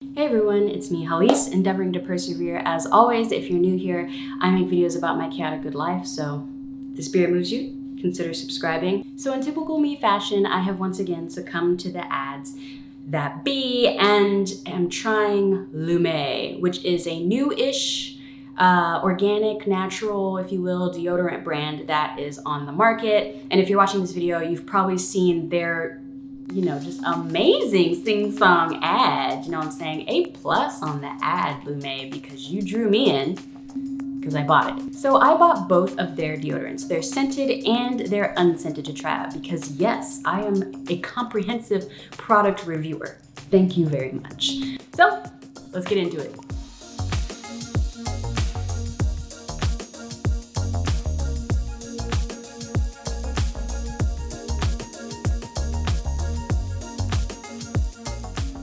Hey everyone, it's me, Hallease, endeavoring to persevere. As always, if you're new here, I make videos about my chaotic good life, so if the spirit moves you, consider subscribing. So in typical me fashion, I have once again succumbed to the ads that be and am trying Lume, which is a new-ish, organic, natural, if you will, deodorant brand that is on the market. And if you're watching this video, you've probably seen their just amazing sing-song ad. You know what I'm saying? A+ on the ad, Lume, because you drew me in because I bought it. So I bought both of their deodorants, their scented and their unscented, to try out because yes, I am a comprehensive product reviewer. Thank you very much. So let's get into it.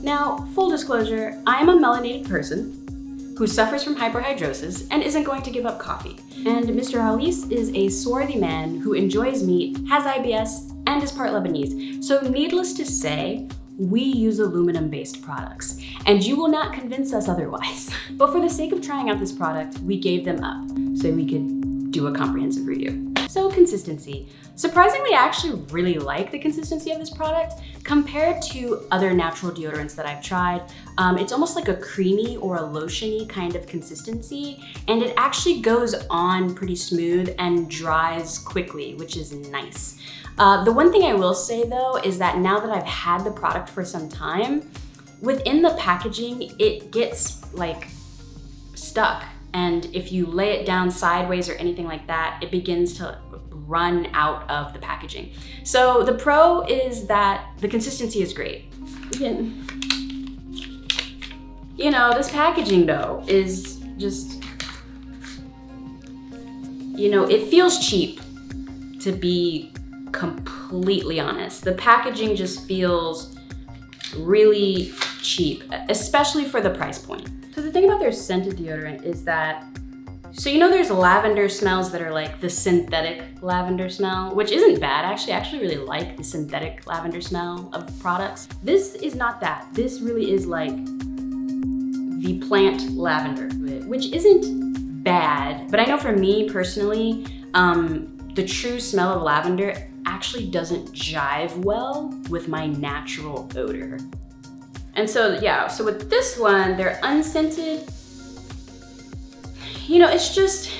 Now, full disclosure, I am a melanated person who suffers from hyperhidrosis and isn't going to give up coffee. And Mr. Hallease is a swarthy man who enjoys meat, has IBS, and is part Lebanese. So needless to say, we use aluminum-based products, and you will not convince us otherwise. But for the sake of trying out this product, we gave them up so we could do a comprehensive review. So consistency. Surprisingly, I actually really like the consistency of this product compared to other natural deodorants that I've tried. It's almost like a creamy or a lotiony kind of consistency, and it actually goes on pretty smooth and dries quickly, which is nice. The one thing I will say though is that now that I've had the product for some time, within the packaging, it gets like stuck. And if you lay it down sideways or anything like that, it begins to run out of the packaging. So the pro is that the consistency is great. Again, this packaging though is just, it feels cheap, to be completely honest. The packaging just feels really cheap, especially for the price point. So the thing about their scented deodorant is that, there's lavender smells that are like the synthetic lavender smell, which isn't bad. I actually really like the synthetic lavender smell of products. This is not that. This really is like the plant lavender, which isn't bad. But I know for me personally, the true smell of lavender actually doesn't jive well with my natural odor. And so with this one, they're unscented. It's just,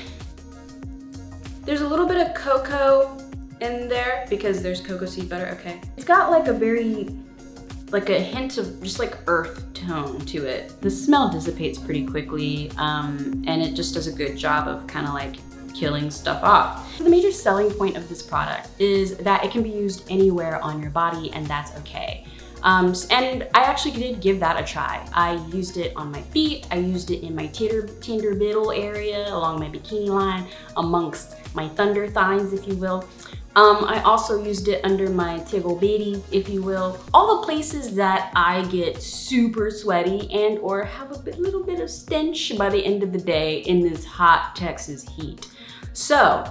there's a little bit of cocoa in there because there's cocoa seed butter, okay. It's got like a hint of just like earth tone to it. The smell dissipates pretty quickly, and it just does a good job of kind of like killing stuff off. The major selling point of this product is that it can be used anywhere on your body, and that's okay. And I actually did give that a try. I used it on my feet, I used it in my tender middle area, along my bikini line, amongst my thunder thighs, if you will. I also used it under my tiggle bitties, if you will. All the places that I get super sweaty and or have a little bit of stench by the end of the day in this hot Texas heat. So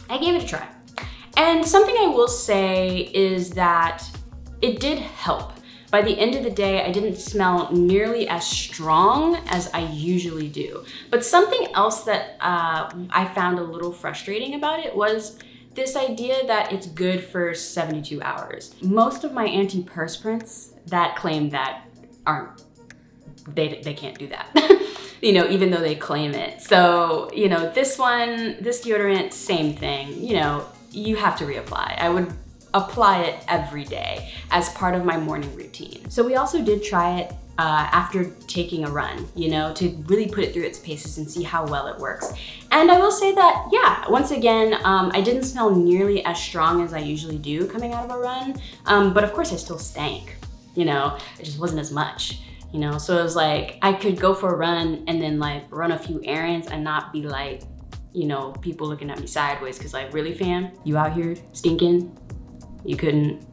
I gave it a try. And something I will say is that it did help. By the end of the day, I didn't smell nearly as strong as I usually do. But something else that I found a little frustrating about it was this idea that it's good for 72 hours. Most of my antiperspirants that claim that they can't do that. Even though they claim it. So, this deodorant, same thing. You have to reapply. I would apply it every day as part of my morning routine. So we also did try it after taking a run, to really put it through its paces and see how well it works. And I will say that, once again, I didn't smell nearly as strong as I usually do coming out of a run, but of course I still stank, it just wasn't as much. So it was like, I could go for a run and then like run a few errands and not be like, people looking at me sideways, because like, really fam, you out here stinking? You couldn't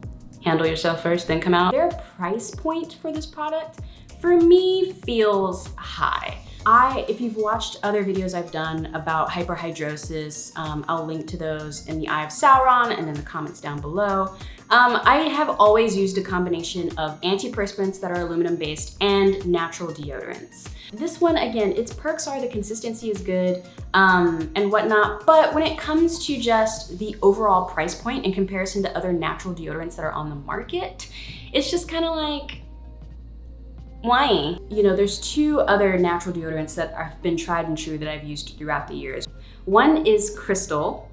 handle yourself first, then come out? Their price point for this product, for me, feels high. If you've watched other videos I've done about hyperhidrosis, I'll link to those in the Eye of Sauron and in the comments down below. I have always used a combination of antiperspirants that are aluminum based and natural deodorants. This one, again, its perks are the consistency is good and whatnot, but when it comes to just the overall price point in comparison to other natural deodorants that are on the market, it's just kind of like, why? You know, there's two other natural deodorants that have been tried and true that I've used throughout the years. One is Crystal,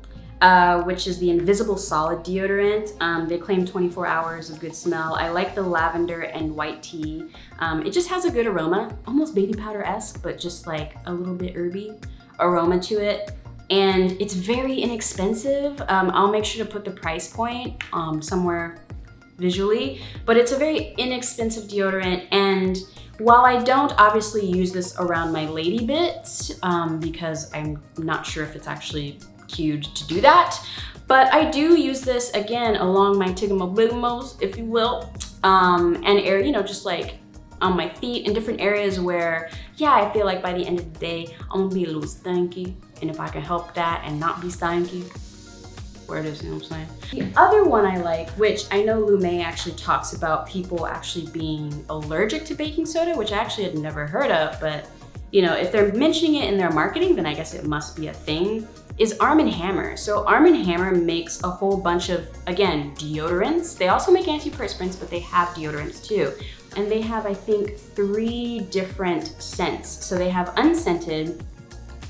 which is the invisible solid deodorant. They claim 24 hours of good smell. I like the lavender and white tea. It just has a good aroma, almost baby powder-esque, but just like a little bit herby aroma to it. And it's very inexpensive. I'll make sure to put the price point somewhere visually, but it's a very inexpensive deodorant. And while I don't obviously use this around my lady bits, because I'm not sure if it's actually cued to do that, but I do use this again along my tigamabigamos, if you will, and you know, just like on my feet in different areas where, yeah, I feel like by the end of the day, I'm gonna be a little stanky, and if I can help that and not be stanky, where it is, you know what I'm saying? The other one I like, which I know Lume actually talks about people actually being allergic to baking soda, which I actually had never heard of, but you know, if they're mentioning it in their marketing, then I guess it must be a thing, is Arm & Hammer. So Arm & Hammer makes a whole bunch of, again, deodorants. They also make antiperspirants, but they have deodorants too. And they have, I think, 3 different scents. So they have unscented,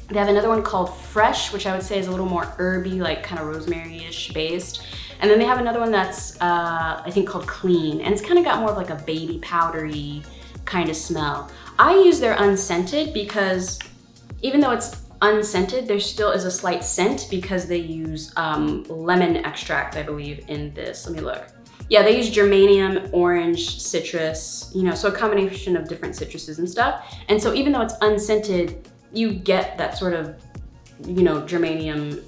they have another one called Fresh, which I would say is a little more herby, like kind of rosemary-ish based. And then they have another one that's, I think, called Clean. And it's kind of got more of like a baby powdery kind of smell. I use their unscented because even though it's unscented, there still is a slight scent because they use lemon extract, I believe, in this. Let me look. Yeah, they use geranium, orange, citrus, you know, so a combination of different citruses and stuff. And so even though it's unscented, you get that sort of, you know, geranium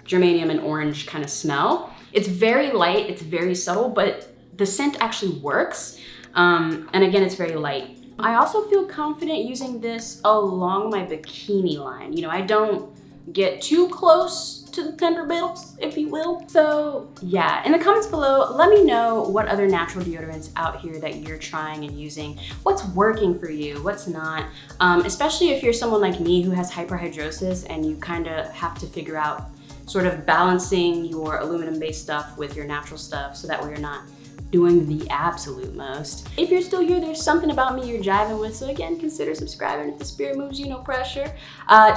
geranium and orange kind of smell. It's very light, it's very subtle, but the scent actually works. And again, it's very light. I also feel confident using this along my bikini line. You know, I don't get too close to the tender bits, if you will. So yeah, in the comments below, let me know what other natural deodorants out here that you're trying and using. What's working for you, what's not. Especially if you're someone like me who has hyperhidrosis and you kind of have to figure out sort of balancing your aluminum-based stuff with your natural stuff so that way you're not doing the absolute most. If you're still here, there's something about me you're jiving with, so again, consider subscribing. If the spirit moves you, no pressure.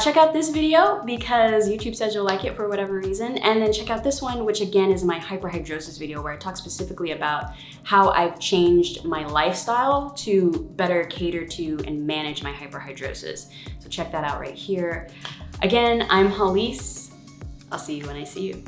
Check out this video because YouTube says you'll like it for whatever reason, and then check out this one, which again is my hyperhidrosis video where I talk specifically about how I've changed my lifestyle to better cater to and manage my hyperhidrosis. So check that out right here. Again, I'm Hallease. I'll see you when I see you.